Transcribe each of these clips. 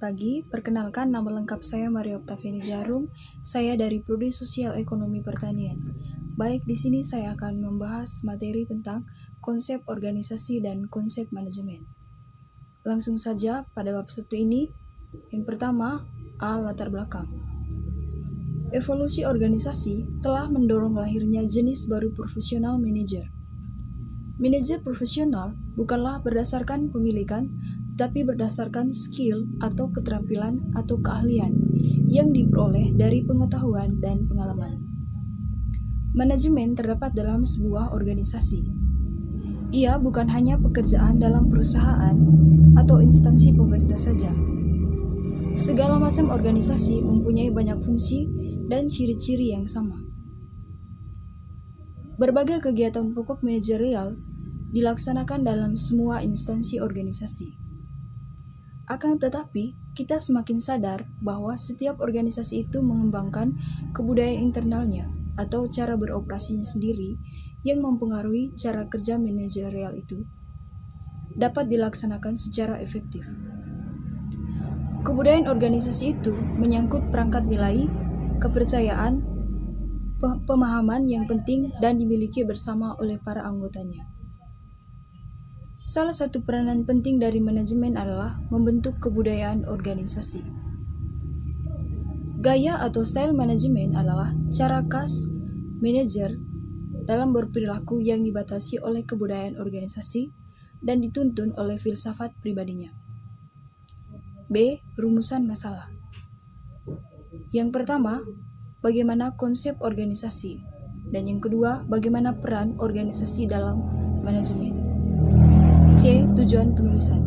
pagi, perkenalkan nama lengkap saya Maria Oktaviani Jarum. Saya dari Prodi Sosial Ekonomi Pertanian. Baik, di sini saya akan membahas materi tentang konsep organisasi dan konsep manajemen. Langsung saja pada bab 1 ini, yang pertama, latar belakang. Evolusi organisasi telah mendorong lahirnya jenis baru profesional manajer. Manajer profesional bukanlah berdasarkan pemilikan, tapi berdasarkan skill atau keterampilan atau keahlian yang diperoleh dari pengetahuan dan pengalaman. Manajemen terdapat dalam sebuah organisasi. Ia bukan hanya pekerjaan dalam perusahaan atau instansi pemerintah saja. Segala macam organisasi mempunyai banyak fungsi dan ciri-ciri yang sama. Berbagai kegiatan pokok manajerial dilaksanakan dalam semua instansi organisasi. Akan tetapi, kita semakin sadar bahwa setiap organisasi itu mengembangkan kebudayaan internalnya atau cara beroperasinya sendiri yang mempengaruhi cara kerja manajerial itu dapat dilaksanakan secara efektif. Kebudayaan organisasi itu menyangkut perangkat nilai, kepercayaan, pemahaman yang penting dan dimiliki bersama oleh para anggotanya. Salah satu peranan penting dari manajemen adalah membentuk kebudayaan organisasi. Gaya atau style manajemen adalah cara khas manajer dalam berperilaku yang dibatasi oleh kebudayaan organisasi dan dituntun oleh filsafat pribadinya. B. Rumusan masalah. Yang pertama, bagaimana konsep organisasi, dan yang kedua, bagaimana peran organisasi dalam manajemen. C. Tujuan penulisan.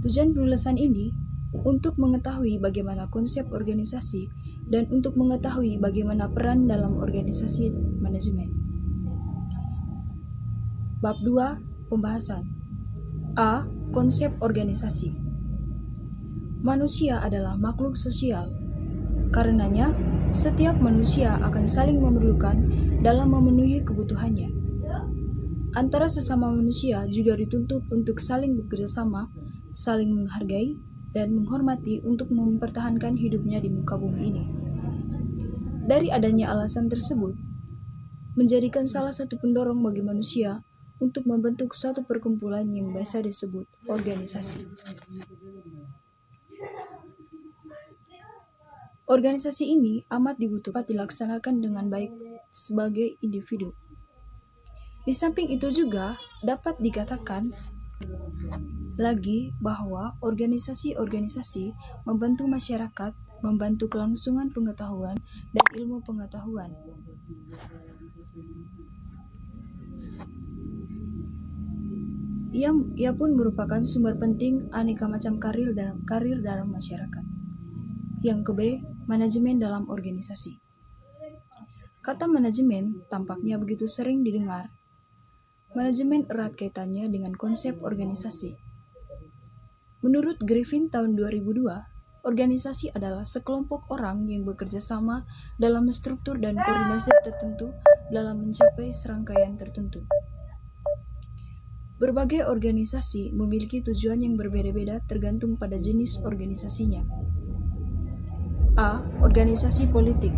Tujuan penulisan ini untuk mengetahui bagaimana konsep organisasi dan untuk mengetahui bagaimana peran dalam organisasi manajemen. Bab 2. Pembahasan. A. Konsep organisasi. Manusia adalah makhluk sosial. Karenanya, setiap manusia akan saling memerlukan dalam memenuhi kebutuhannya. Antara sesama manusia juga dituntut untuk saling bekerja sama, saling menghargai, dan menghormati untuk mempertahankan hidupnya di muka bumi ini. Dari adanya alasan tersebut, menjadikan salah satu pendorong bagi manusia untuk membentuk suatu perkumpulan yang biasa disebut organisasi. Organisasi ini amat dibutuhkan dilaksanakan dengan baik sebagai individu. Di samping itu juga dapat dikatakan lagi bahwa organisasi-organisasi membantu masyarakat, membantu kelangsungan pengetahuan dan ilmu pengetahuan. Ia pun merupakan sumber penting aneka macam karir dalam masyarakat. Yang ke B, manajemen dalam organisasi. Kata manajemen tampaknya begitu sering didengar. Manajemen erat kaitannya dengan konsep organisasi. Menurut Griffin tahun 2002, organisasi adalah sekelompok orang yang bekerja sama dalam struktur dan koordinasi tertentu dalam mencapai serangkaian tertentu. Berbagai organisasi memiliki tujuan yang berbeda-beda tergantung pada jenis organisasinya. A. Organisasi politik.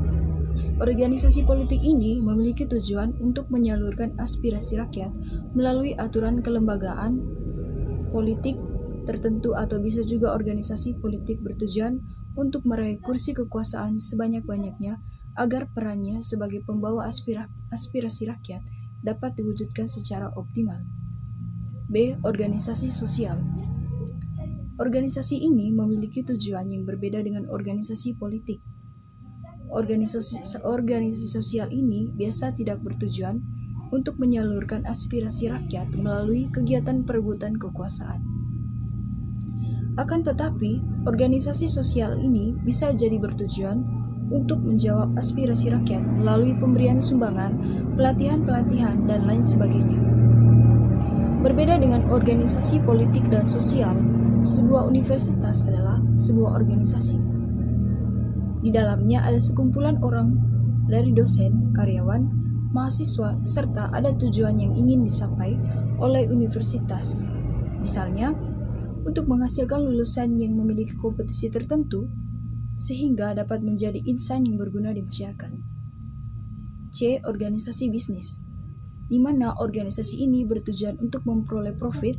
Organisasi politik ini memiliki tujuan untuk menyalurkan aspirasi rakyat melalui aturan kelembagaan politik tertentu atau bisa juga organisasi politik bertujuan untuk meraih kursi kekuasaan sebanyak-banyaknya agar perannya sebagai pembawa aspirasi rakyat dapat diwujudkan secara optimal. B. Organisasi sosial. Organisasi ini memiliki tujuan yang berbeda dengan organisasi politik. Organisasi sosial ini biasa tidak bertujuan untuk menyalurkan aspirasi rakyat melalui kegiatan perebutan kekuasaan. Akan tetapi, organisasi sosial ini bisa jadi bertujuan untuk menjawab aspirasi rakyat melalui pemberian sumbangan, pelatihan-pelatihan, dan lain sebagainya. Berbeda dengan organisasi politik dan sosial, sebuah universitas adalah sebuah organisasi. Di dalamnya ada sekumpulan orang dari dosen, karyawan, mahasiswa, serta ada tujuan yang ingin dicapai oleh universitas. Misalnya, untuk menghasilkan lulusan yang memiliki kompetisi tertentu sehingga dapat menjadi insan yang berguna di masyarakat. C. Organisasi bisnis, di mana organisasi ini bertujuan untuk memperoleh profit,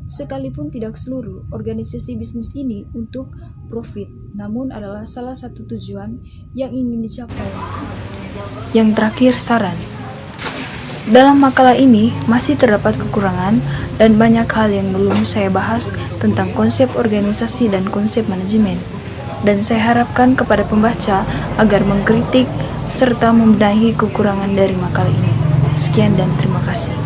sekalipun tidak seluruh organisasi bisnis ini untuk profit, namun adalah salah satu tujuan yang ingin dicapai. Yang terakhir, saran. Dalam makalah ini masih terdapat kekurangan dan banyak hal yang belum saya bahas tentang konsep organisasi dan konsep manajemen. Dan saya harapkan kepada pembaca agar mengkritik serta membenahi kekurangan dari makalah ini. Sekian dan terima kasih.